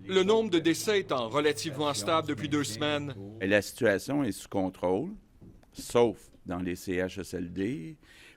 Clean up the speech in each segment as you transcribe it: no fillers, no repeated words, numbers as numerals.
Le nombre de décès étant relativement stable depuis 2 semaines, La situation est sous contrôle, sauf dans les CHSLD,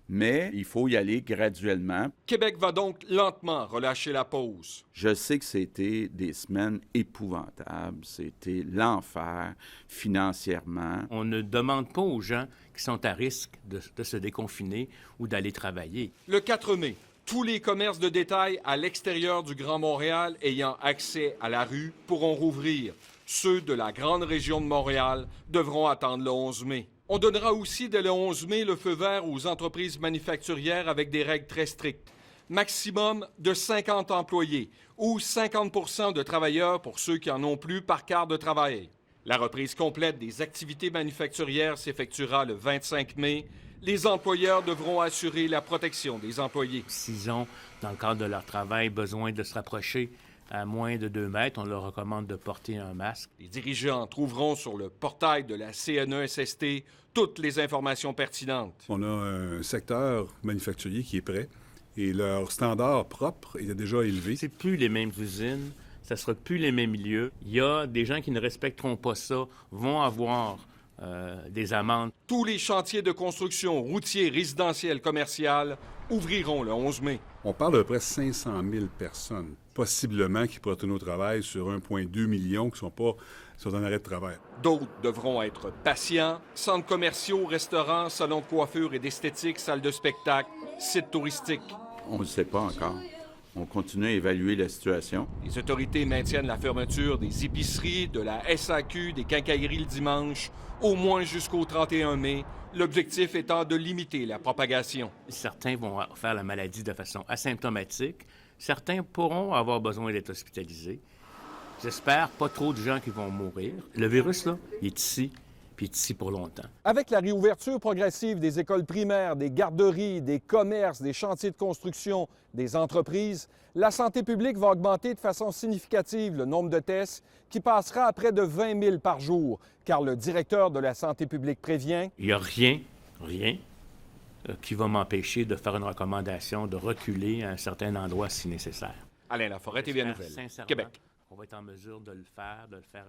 mais il faut y aller graduellement. Québec va donc lentement relâcher la pause. Je sais que c'était des semaines épouvantables, c'était l'enfer financièrement. On ne demande pas aux gens qui sont à risque de se déconfiner ou d'aller travailler. Le 4 mai, tous les commerces de détail à l'extérieur du Grand Montréal ayant accès à la rue pourront rouvrir. Ceux de la grande région de Montréal devront attendre le 11 mai. On donnera aussi dès le 11 mai le feu vert aux entreprises manufacturières avec des règles très strictes. Maximum de 50 employés ou 50 de travailleurs pour ceux qui en ont plus par quart de travail. La reprise complète des activités manufacturières s'effectuera le 25 mai. Les employeurs devront assurer la protection des employés. S'ils ont, dans le cadre de leur travail, besoin de se rapprocher à moins de 2 mètres, on leur recommande de porter un masque. Les dirigeants trouveront sur le portail de la CNESST toutes les informations pertinentes. On a un secteur manufacturier qui est prêt et leur standard propre est déjà élevé. C'est plus les mêmes usines, ça sera plus les mêmes milieux. Il y a des gens qui ne respecteront pas ça, vont avoir des amendes. Tous les chantiers de construction routiers, résidentiels, commerciaux ouvriront le 11 mai. On parle d'à peu près 500 000 personnes, possiblement, qui pourraient retourner au travail sur 1,2 million qui sont en arrêt de travail. D'autres devront être patients. Centres commerciaux, restaurants, salons de coiffure et d'esthétique, salles de spectacle, sites touristiques. On ne sait pas encore. On continue à évaluer la situation. Les autorités maintiennent la fermeture des épiceries, de la SAQ, des quincailleries le dimanche, au moins jusqu'au 31 mai, l'objectif étant de limiter la propagation. Certains vont faire la maladie de façon asymptomatique. Certains pourront avoir besoin d'être hospitalisés. J'espère pas trop de gens qui vont mourir. Le virus, là, il est ici, puis il est ici pour longtemps. Avec la réouverture progressive des écoles primaires, des garderies, des commerces, des chantiers de construction, des entreprises, la santé publique va augmenter de façon significative le nombre de tests qui passera à près de 20 000 par jour, car le directeur de la santé publique prévient... Il n'y a rien qui va m'empêcher de faire une recommandation de reculer à un certain endroit si nécessaire. Alain Laforêt, TVA Nouvelles, Sincèrement, Québec. On va être en mesure de le faire